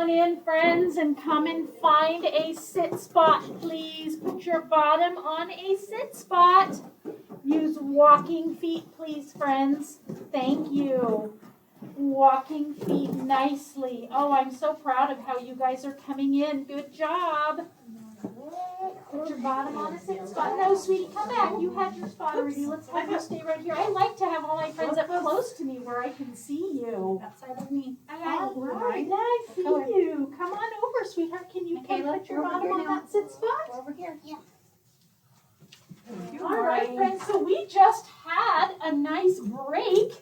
on in, friends, and come and find a sit spot, please. Put your bottom on a sit spot. Use walking feet, please, friends. Thank you. Walking feet nicely. Oh, I'm so proud of how you guys are coming in. Good job. Put your bottom on a sit spot. No, sweetie, come back. You had your spot already. Let's have you stay right here. I like to have all my friends up close to me where I can see you. Outside of me. All right, I see you. Come on over, sweetheart. Can you come put your bottom on that sit spot? Over here. Yeah. All right, friends. So we just had a nice break,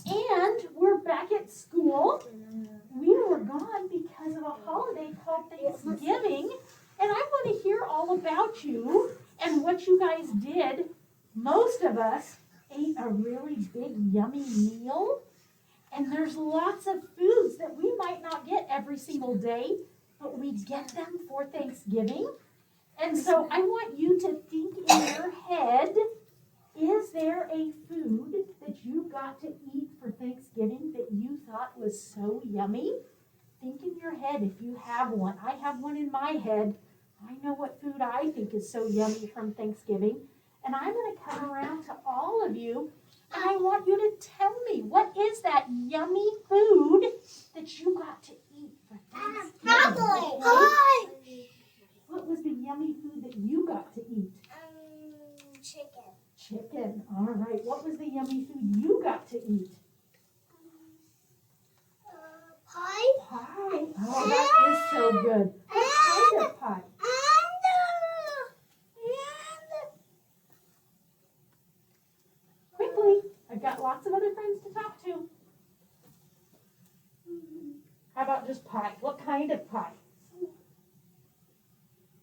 and we're back at school. We were gone because of a holiday called Thanksgiving, and I want to hear all about you and what you guys did. Most of us ate a really big, yummy meal, and there's lots of foods that we might not get every single day, but we get them for Thanksgiving. And so I want you to think in your head, is there a food that you got to eat for Thanksgiving that you thought was so yummy? Think in your head if you have one. I have one in my head. I know what food I think is so yummy from Thanksgiving. And I'm going to come around to all of you, and I want you to tell me, what is that yummy food that you got to eat for Thanksgiving? What was the yummy food that you got to eat? Chicken. Chicken. All right. What was the yummy food you got to eat? Pie. Pie. Oh, that is so good. What kind of pie? Quickly. I've got lots of other friends to talk to. How about just pie? What kind of pie?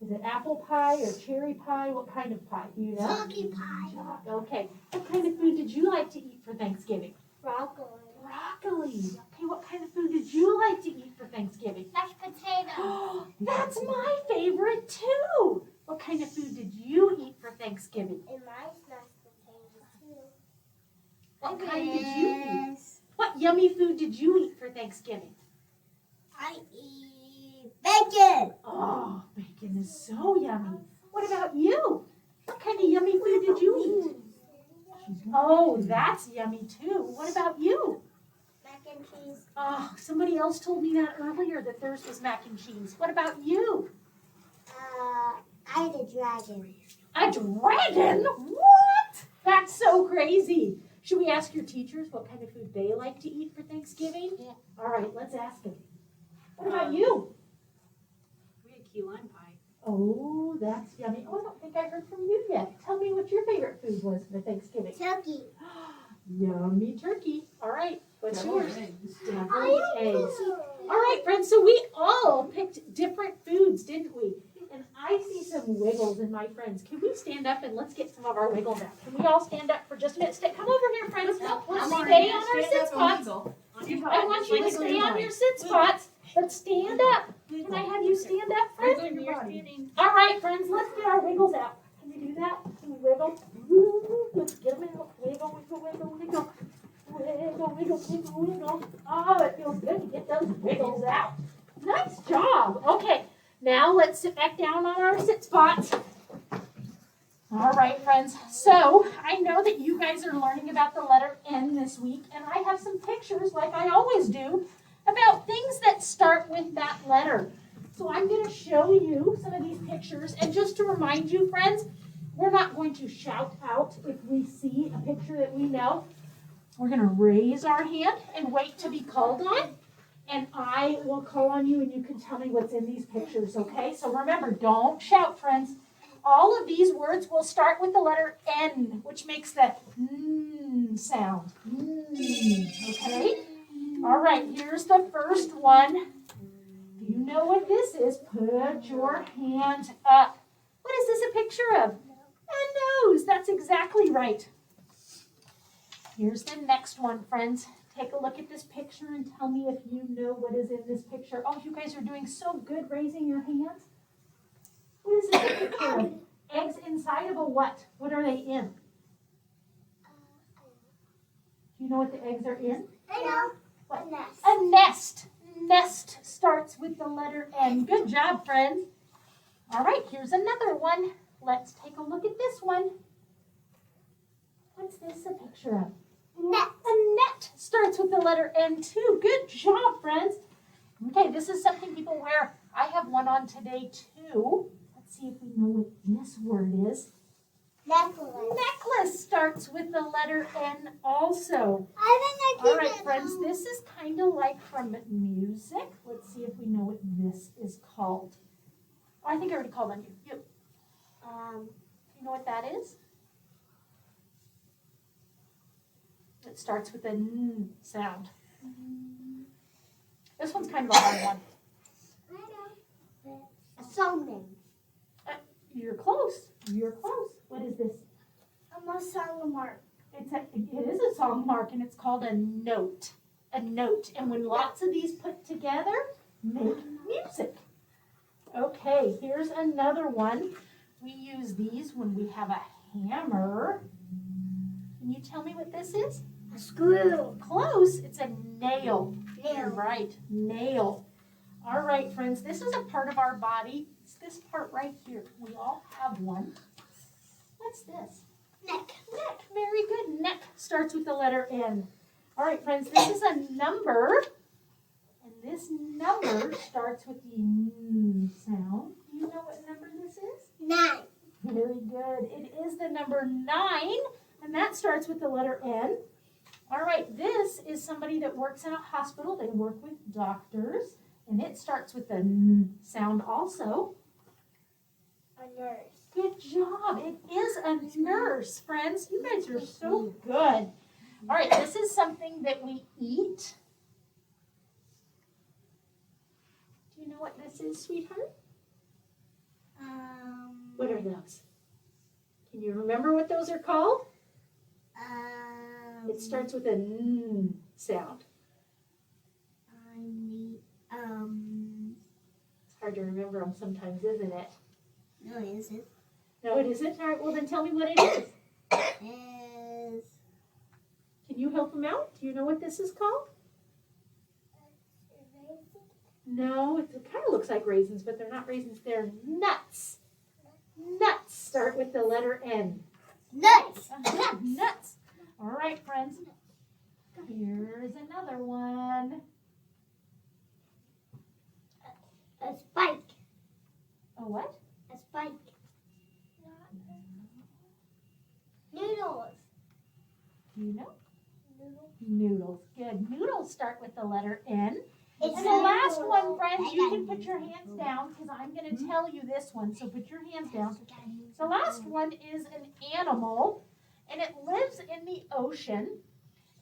Is it apple pie or cherry pie? What kind of pie? Do you know? Cookie pie. Okay. What kind of food did you like to eat for Thanksgiving? Broccoli. Broccoli. Okay, what kind of food did you like to eat for Thanksgiving? Mashed potato. That's my favorite too. What kind of food did you eat for Thanksgiving? And mine's mashed potato too. What kind did you eat? What yummy food did you eat for Thanksgiving? I eat bacon. Oh, bacon is so yummy. What about you? What kind of yummy food did you eat? Oh, that's yummy too. What about you? Mac and cheese. Oh, somebody else told me that earlier, that theirs was mac and cheese. What about you? I ate a dragon. A dragon? What? That's so crazy. Should we ask your teachers what kind of food they like to eat for Thanksgiving? Yeah. All right, let's ask them. What about you? We had key lime pie. Oh, that's yummy. Oh, I don't think I heard from you yet. Tell me what your favorite food was for Thanksgiving. Turkey. Yummy turkey. All right, what's yours? Deviled I eggs. All right, friends, so we all picked different foods, didn't we? And I see some wiggles in my friends. Can we stand up and let's get some of our wiggles out? Can we all stand up for just a minute? Come over here, friends. Let's stay on our sit spots. I want you to stay on your sit spots, but stand up. Can I have you stand up, friends? All right, friends, let's get our wiggles out. Can we do that? Can we wiggle? Let's get them out. Wiggle, wiggle, wiggle, wiggle. Wiggle, wiggle, wiggle, wiggle. Oh, it feels good to get those wiggles out. Nice job. Okay, now let's sit back down on our sit spots. All right, friends. So I know that you guys are learning about the letter N this week, and I have some pictures, like I always do, about things that start with that letter. So I'm going to show you some of these pictures, and just to remind you, friends, we're not going to shout out if we see a picture that we know. We're going to raise our hand and wait to be called on, and I will call on you, and you can tell me what's in these pictures, okay? So remember, don't shout, friends. All of these words will start with the letter N, which makes the N sound. Okay? All right, here's the first one. Do you know what this is? Put your hand up. What is this a picture of? A nose. That's exactly right. Here's the next one, friends. Take a look at this picture and tell me if you know what is in this picture. Oh, you guys are doing so good raising your hands. What is this a picture of? Eggs inside of a what? What are they in? Do you know what the eggs are in? I know. What? A nest. A nest. Nest starts with with the letter N. Good job, friends. All right, here's another one. Let's take a look at this one. What's this a picture of? Net. A net starts with the letter N too. Good job, friends. Okay, this is something people wear. I have one on today too. Let's see if we know what this word is. Necklace. Necklace starts with the letter N also. I think I All right, friends, this is kind of like from music. Let's see if we know what this is called. Oh, I think I already called on you. You know what that is? It starts with a N sound. This one's kind of a hard one. I know. A song name. You're close. You're close. What is this? Almost song mark. It is a song mark, and it's called a note. A note. And when lots of these put together, make music. Okay, here's another one. We use these when we have a hammer. Can you tell me what this is? A screw. Close. It's a nail. You're Nail. right. Nail. All right, friends. This is a part of our body. It's this part right here. We all have one. What's this? Neck. Neck. Very good. Neck starts with the letter N. All right, friends. This is a number. And this number starts with the N sound. Do you know what number this is? 9. Very good. It is the number 9. And that starts with the letter N. All right, this is somebody that works in a hospital. They work with doctors, and it starts with the N sound also. A nurse. Good job. It is a nurse, friends. You guys are so good. All right, this is something that we eat. Do you know what this is, sweetheart? What are those? Can you remember what those are called? It starts with an N sound. It's hard to remember them sometimes, isn't it? No, it isn't. No, it isn't? All right, well then tell me what it is. Is Can you help them out? Do you know what this is called? No, it kind of looks like raisins, but they're not raisins. They're nuts. Nuts start with the letter N. nuts. Nuts. All right, friends. Here's another one. A spike. A what? A spike. Noodles. Do you know? Noodles. Good. Noodles start with the letter N. It's And the last one, friends, you can put your hands down because I'm going to tell you this one. So put your hands down. The last one is an animal, and it lives in the ocean,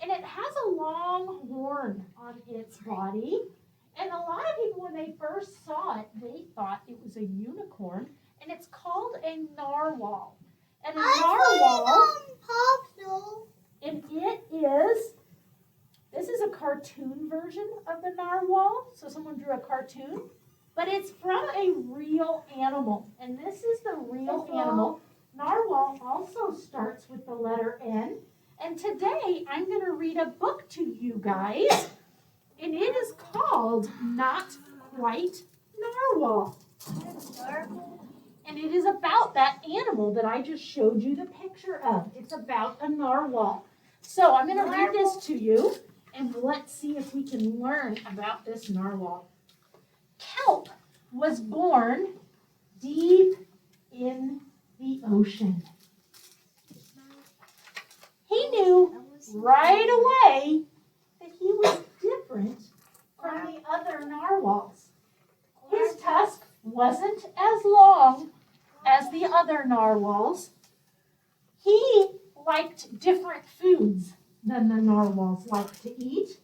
and it has a long horn on its body. And a lot of people, when they first saw it, they thought it was a unicorn, and it's called a narwhal. And a narwhal, and this is a cartoon version of the narwhal. So someone drew a cartoon, but it's from a real animal, and this is the real animal. Narwhal also starts with the letter N, and today I'm going to read a book to you guys, and it is called Not Quite Narwhal. And it is about that animal that I just showed you the picture of. It's about a narwhal. So I'm going to read this to you, and let's see if we can learn about this narwhal. Kelp was born deep in the ocean. He knew right away that he was different from the other narwhals. His tusk wasn't as long as the other narwhals. He liked different foods than the narwhals liked to eat.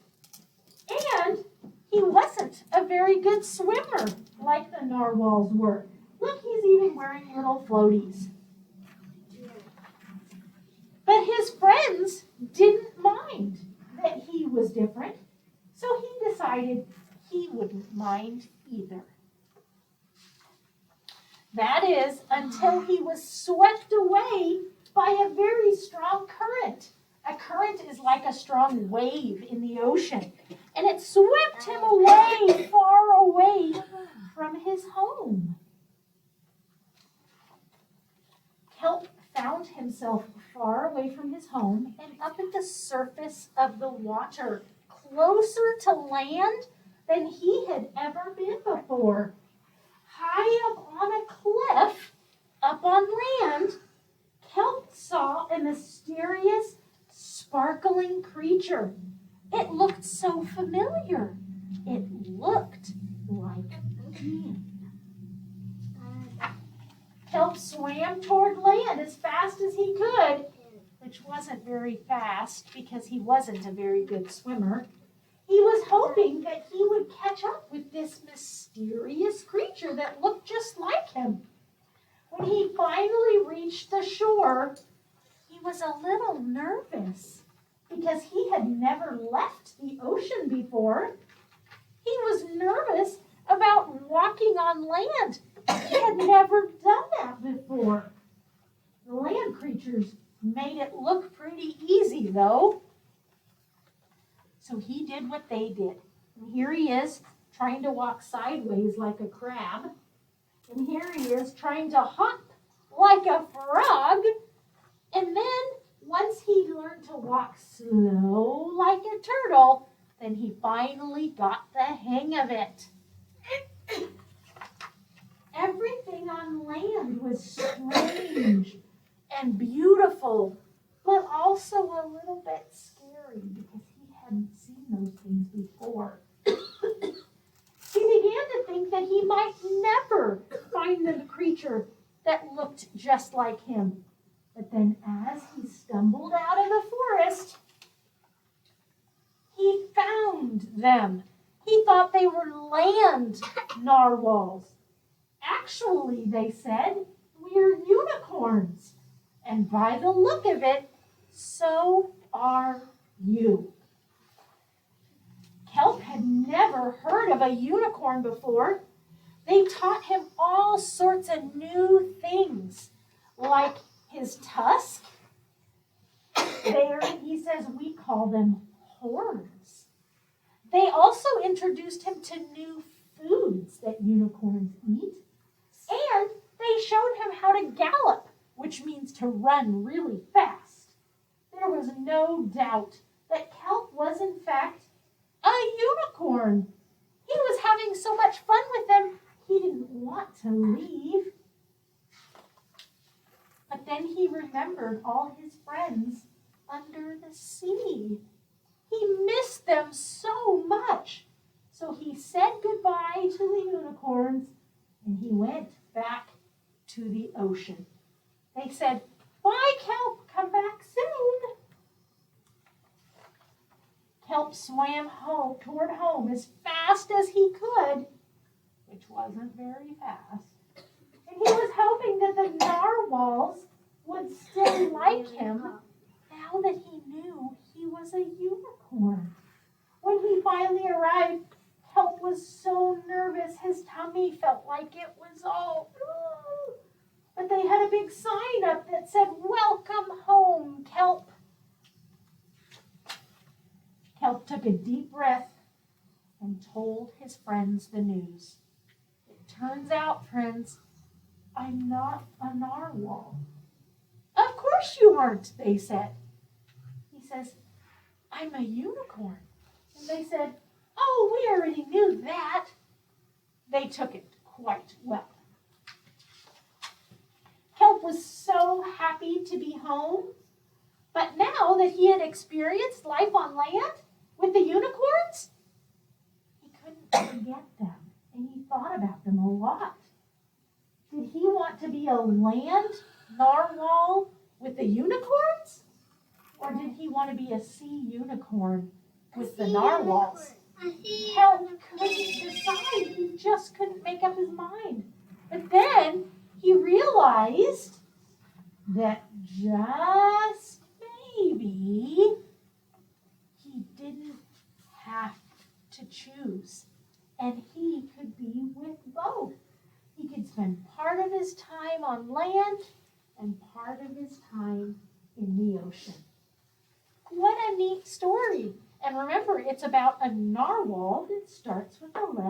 And he wasn't a very good swimmer like the narwhals were. Look, he's even wearing little floaties. But his friends didn't mind that he was different, so he decided he wouldn't mind either. That is, until he was swept away by a very strong current. A current is like a strong wave in the ocean, and it swept him away, far away from his home. Kelp found himself far away from his home and up at the surface of the water, closer to land than he had ever been before. High up on a cliff, up on land, Kelp saw a mysterious, sparkling creature. It looked so familiar. It looked like him. Kelp swam toward land as fast as he could, which wasn't very fast because he wasn't a very good swimmer. He was hoping that he would catch up with this mysterious creature that looked just like him. When he finally reached the shore, he was a little nervous because he had never left the ocean before. He was nervous about walking on land. He had never done that before. The land creatures made it look pretty easy, though. So he did what they did. And here he is trying to walk sideways like a crab. And here he is trying to hop like a frog. And then once he learned to walk slow like a turtle, then he finally got the hang of it. Everything on land was strange and beautiful, but also a little bit scary because he hadn't seen those things before. He began to think that he might never find the creature that looked just like him. But then as he stumbled out of the forest, he found them. He thought they were land narwhals. Actually, they said, we're unicorns. And by the look of it, so are you. Kelp had never heard of a unicorn before. They taught him all sorts of new things, like his tusk. There, he says, we call them horns. They also introduced him to new foods that unicorns eat. And they showed him how to gallop, which means to run really fast. There was no doubt that Kelp was, in fact, a unicorn. He was having so much fun with them, he didn't want to leave. But then he remembered all his friends under the sea. He missed them so much. So he said goodbye to the unicorns and he went back to the ocean. They said, bye, Kelp, come back soon. Kelp swam home toward home as fast as he could, which wasn't very fast. And he was hoping that the narwhals would still like him now that he knew he was a unicorn. When he finally arrived, Kelp was so nervous his tummy felt like it was all. But they had a big sign up that said, welcome home, Kelp. Kelp took a deep breath and told his friends the news. It turns out, friends, I'm not a narwhal. Of course you aren't, they said. He says, I'm a unicorn. And they said, oh, we already knew that. They took it quite well. Kelp was so happy to be home, but now that he had experienced life on land with the unicorns, he couldn't forget them, and he thought about them a lot. Did he want to be a land narwhal with the unicorns? Or did he want to be a sea unicorn with the narwhals? Kelp couldn't decide. He just couldn't make up his mind. But then he realized that just maybe he didn't have to choose. And he could be with both. He could spend part of his time on land and part of his time in the ocean. What a neat story. And remember, it's about a narwhal that starts with a letter